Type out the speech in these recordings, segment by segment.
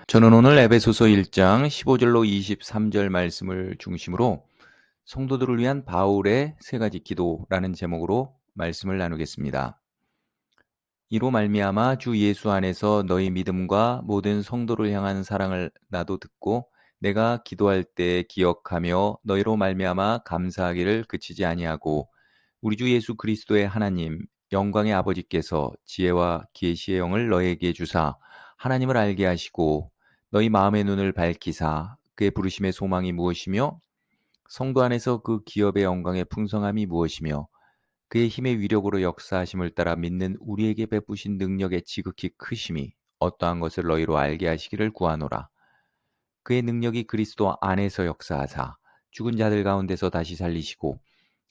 저는 오늘 에베소서 1장 15절로 23절 말씀을 중심으로 성도들을 위한 바울의 세 가지 기도라는 제목으로 말씀을 나누겠습니다. 이로 말미암아 주 예수 안에서 너희 믿음과 모든 성도를 향한 사랑을 나도 듣고 내가 기도할 때 기억하며 너희로 말미암아 감사하기를 그치지 아니하고 우리 주 예수 그리스도의 하나님 영광의 아버지께서 지혜와 계시의 영을 너희에게 주사 하나님을 알게 하시고 너희 마음의 눈을 밝히사 그의 부르심의 소망이 무엇이며 성도 안에서 그 기업의 영광의 풍성함이 무엇이며 그의 힘의 위력으로 역사하심을 따라 믿는 우리에게 베푸신 능력의 지극히 크심이 어떠한 것을 너희로 알게 하시기를 구하노라. 그의 능력이 그리스도 안에서 역사하사 죽은 자들 가운데서 다시 살리시고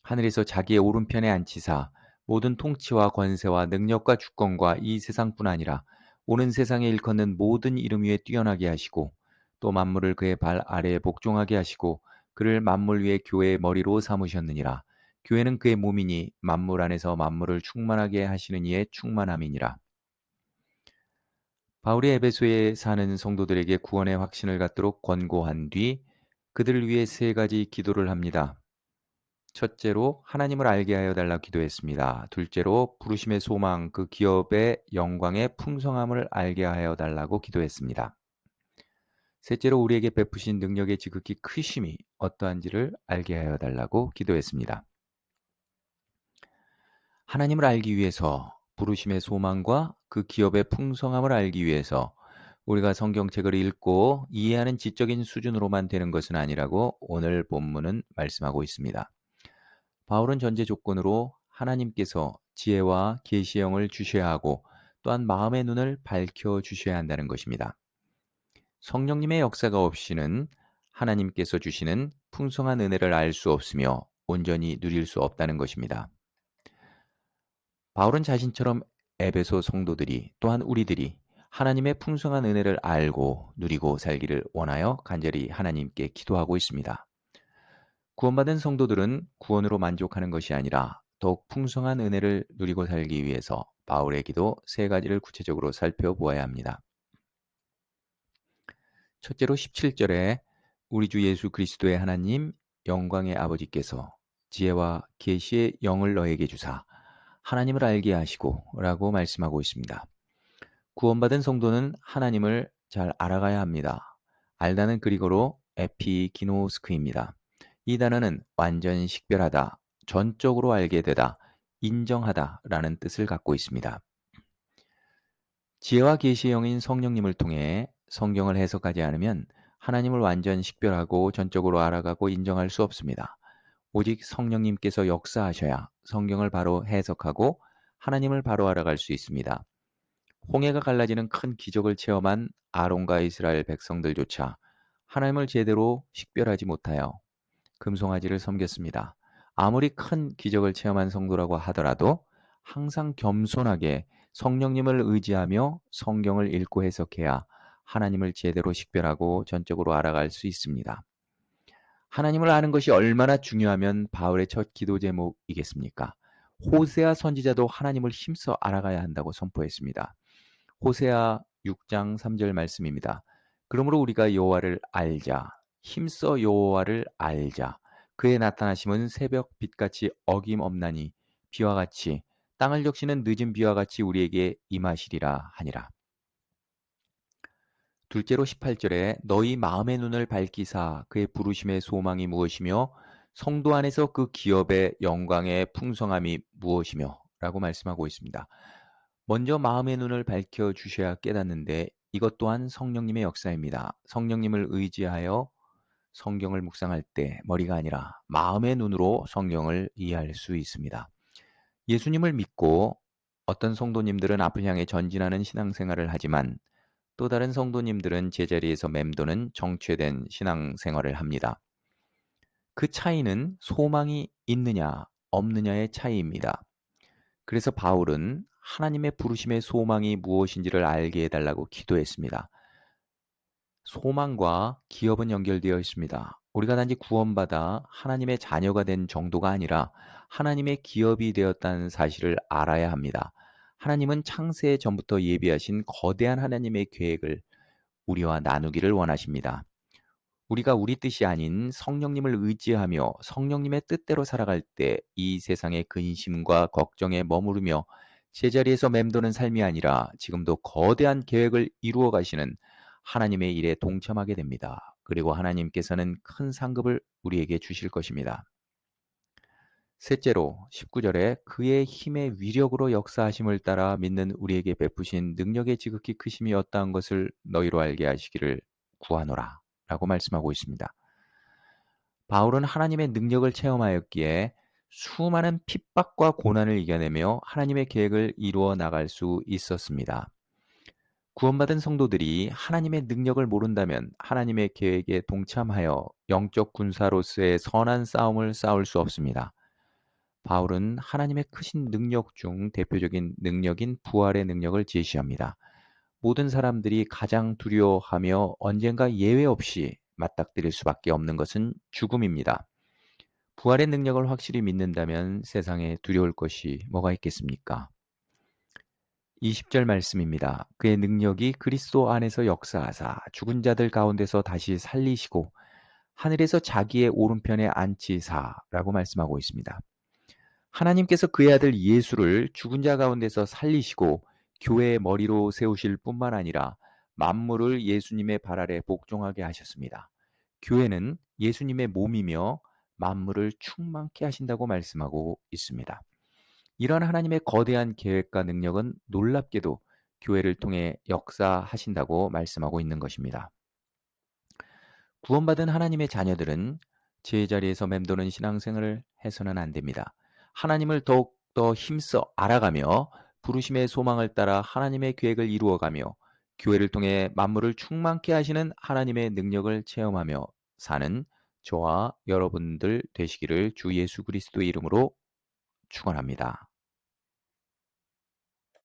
하늘에서 자기의 오른편에 앉히사 모든 통치와 권세와 능력과 주권과 이 세상뿐 아니라 오는 세상에 일컫는 모든 이름 위에 뛰어나게 하시고 또 만물을 그의 발 아래에 복종하게 하시고 그를 만물 위에 교회의 머리로 삼으셨느니라. 교회는 그의 몸이니 만물 안에서 만물을 충만하게 하시는 이의 충만함이니라. 바울이 에베소에 사는 성도들에게 구원의 확신을 갖도록 권고한 뒤 그들을 위해 세 가지 기도를 합니다. 첫째로 하나님을 알게 하여 달라 기도했습니다. 둘째로 부르심의 소망, 그 기업의 영광의 풍성함을 알게 하여 달라고 기도했습니다. 셋째로 우리에게 베푸신 능력의 지극히 크심이 어떠한지를 알게 하여 달라고 기도했습니다. 하나님을 알기 위해서 부르심의 소망과 그 기업의 풍성함을 알기 위해서 우리가 성경책을 읽고 이해하는 지적인 수준으로만 되는 것은 아니라고 오늘 본문은 말씀하고 있습니다. 바울은 전제 조건으로 하나님께서 지혜와 계시의 영을 주셔야 하고 또한 마음의 눈을 밝혀 주셔야 한다는 것입니다. 성령님의 역사가 없이는 하나님께서 주시는 풍성한 은혜를 알 수 없으며 온전히 누릴 수 없다는 것입니다. 바울은 자신처럼 에베소 성도들이 또한 우리들이 하나님의 풍성한 은혜를 알고 누리고 살기를 원하여 간절히 하나님께 기도하고 있습니다. 구원받은 성도들은 구원으로 만족하는 것이 아니라 더욱 풍성한 은혜를 누리고 살기 위해서 바울의 기도 세 가지를 구체적으로 살펴보아야 합니다. 첫째로 17절에 우리 주 예수 그리스도의 하나님 영광의 아버지께서 지혜와 계시의 영을 너에게 주사 하나님을 알게 하시고 라고 말씀하고 있습니다. 구원받은 성도는 하나님을 잘 알아가야 합니다. 알다는 그리고로 에피기노스크입니다. 이 단어는 완전 식별하다, 전적으로 알게 되다, 인정하다 라는 뜻을 갖고 있습니다. 지혜와 계시의 영인 성령님을 통해 성경을 해석하지 않으면 하나님을 완전 식별하고 전적으로 알아가고 인정할 수 없습니다. 오직 성령님께서 역사하셔야 성경을 바로 해석하고 하나님을 바로 알아갈 수 있습니다. 홍해가 갈라지는 큰 기적을 체험한 아론과 이스라엘 백성들조차 하나님을 제대로 식별하지 못하여 금송아지를 섬겼습니다. 아무리 큰 기적을 체험한 성도라고 하더라도 항상 겸손하게 성령님을 의지하며 성경을 읽고 해석해야 하나님을 제대로 식별하고 전적으로 알아갈 수 있습니다. 하나님을 아는 것이 얼마나 중요하면 바울의 첫 기도 제목이겠습니까? 호세아 선지자도 하나님을 힘써 알아가야 한다고 선포했습니다. 호세아 6장 3절 말씀입니다. 그러므로 우리가 여호와를 알자. 힘써 여호와를 알자. 그의 나타나심은 새벽 빛같이 어김없나니 비와 같이 땅을 적시는 늦은 비와 같이 우리에게 임하시리라 하니라. 둘째로 18절에 너희 마음의 눈을 밝히사 그의 부르심의 소망이 무엇이며 성도 안에서 그 기업의 영광의 풍성함이 무엇이며 라고 말씀하고 있습니다. 먼저 마음의 눈을 밝혀 주셔야 깨닫는데 이것 또한 성령님의 역사입니다. 성령님을 의지하여 성경을 묵상할 때 머리가 아니라 마음의 눈으로 성경을 이해할 수 있습니다. 예수님을 믿고 어떤 성도님들은 앞을 향해 전진하는 신앙생활을 하지만 또 다른 성도님들은 제자리에서 맴도는 정체된 신앙생활을 합니다. 그 차이는 소망이 있느냐 없느냐의 차이입니다. 그래서 바울은 하나님의 부르심의 소망이 무엇인지를 알게 해달라고 기도했습니다. 소망과 기업은 연결되어 있습니다. 우리가 단지 구원받아 하나님의 자녀가 된 정도가 아니라 하나님의 기업이 되었다는 사실을 알아야 합니다. 하나님은 창세 전부터 예비하신 거대한 하나님의 계획을 우리와 나누기를 원하십니다. 우리가 우리 뜻이 아닌 성령님을 의지하며 성령님의 뜻대로 살아갈 때 이 세상의 근심과 걱정에 머무르며 제자리에서 맴도는 삶이 아니라 지금도 거대한 계획을 이루어 가시는 하나님의 일에 동참하게 됩니다. 그리고 하나님께서는 큰 상급을 우리에게 주실 것입니다. 셋째로 19절에 그의 힘의 위력으로 역사하심을 따라 믿는 우리에게 베푸신 능력의 지극히 크심이 어떠한 것을 너희로 알게 하시기를 구하노라 라고 말씀하고 있습니다. 바울은 하나님의 능력을 체험하였기에 수많은 핍박과 고난을 이겨내며 하나님의 계획을 이루어 나갈 수 있었습니다. 구원받은 성도들이 하나님의 능력을 모른다면 하나님의 계획에 동참하여 영적 군사로서의 선한 싸움을 싸울 수 없습니다. 바울은 하나님의 크신 능력 중 대표적인 능력인 부활의 능력을 제시합니다. 모든 사람들이 가장 두려워하며 언젠가 예외 없이 맞닥뜨릴 수밖에 없는 것은 죽음입니다. 부활의 능력을 확실히 믿는다면 세상에 두려울 것이 뭐가 있겠습니까? 20절 말씀입니다. 그의 능력이 그리스도 안에서 역사하사 죽은 자들 가운데서 다시 살리시고 하늘에서 자기의 오른편에 앉히사라고 말씀하고 있습니다. 하나님께서 그의 아들 예수를 죽은 자 가운데서 살리시고 교회의 머리로 세우실 뿐만 아니라 만물을 예수님의 발 아래 복종하게 하셨습니다. 교회는 예수님의 몸이며 만물을 충만케 하신다고 말씀하고 있습니다. 이런 하나님의 거대한 계획과 능력은 놀랍게도 교회를 통해 역사하신다고 말씀하고 있는 것입니다. 구원받은 하나님의 자녀들은 제자리에서 맴도는 신앙생활을 해서는 안 됩니다. 하나님을 더욱더 힘써 알아가며 부르심의 소망을 따라 하나님의 계획을 이루어가며 교회를 통해 만물을 충만케 하시는 하나님의 능력을 체험하며 사는 저와 여러분들 되시기를 주 예수 그리스도의 이름으로 축원합니다.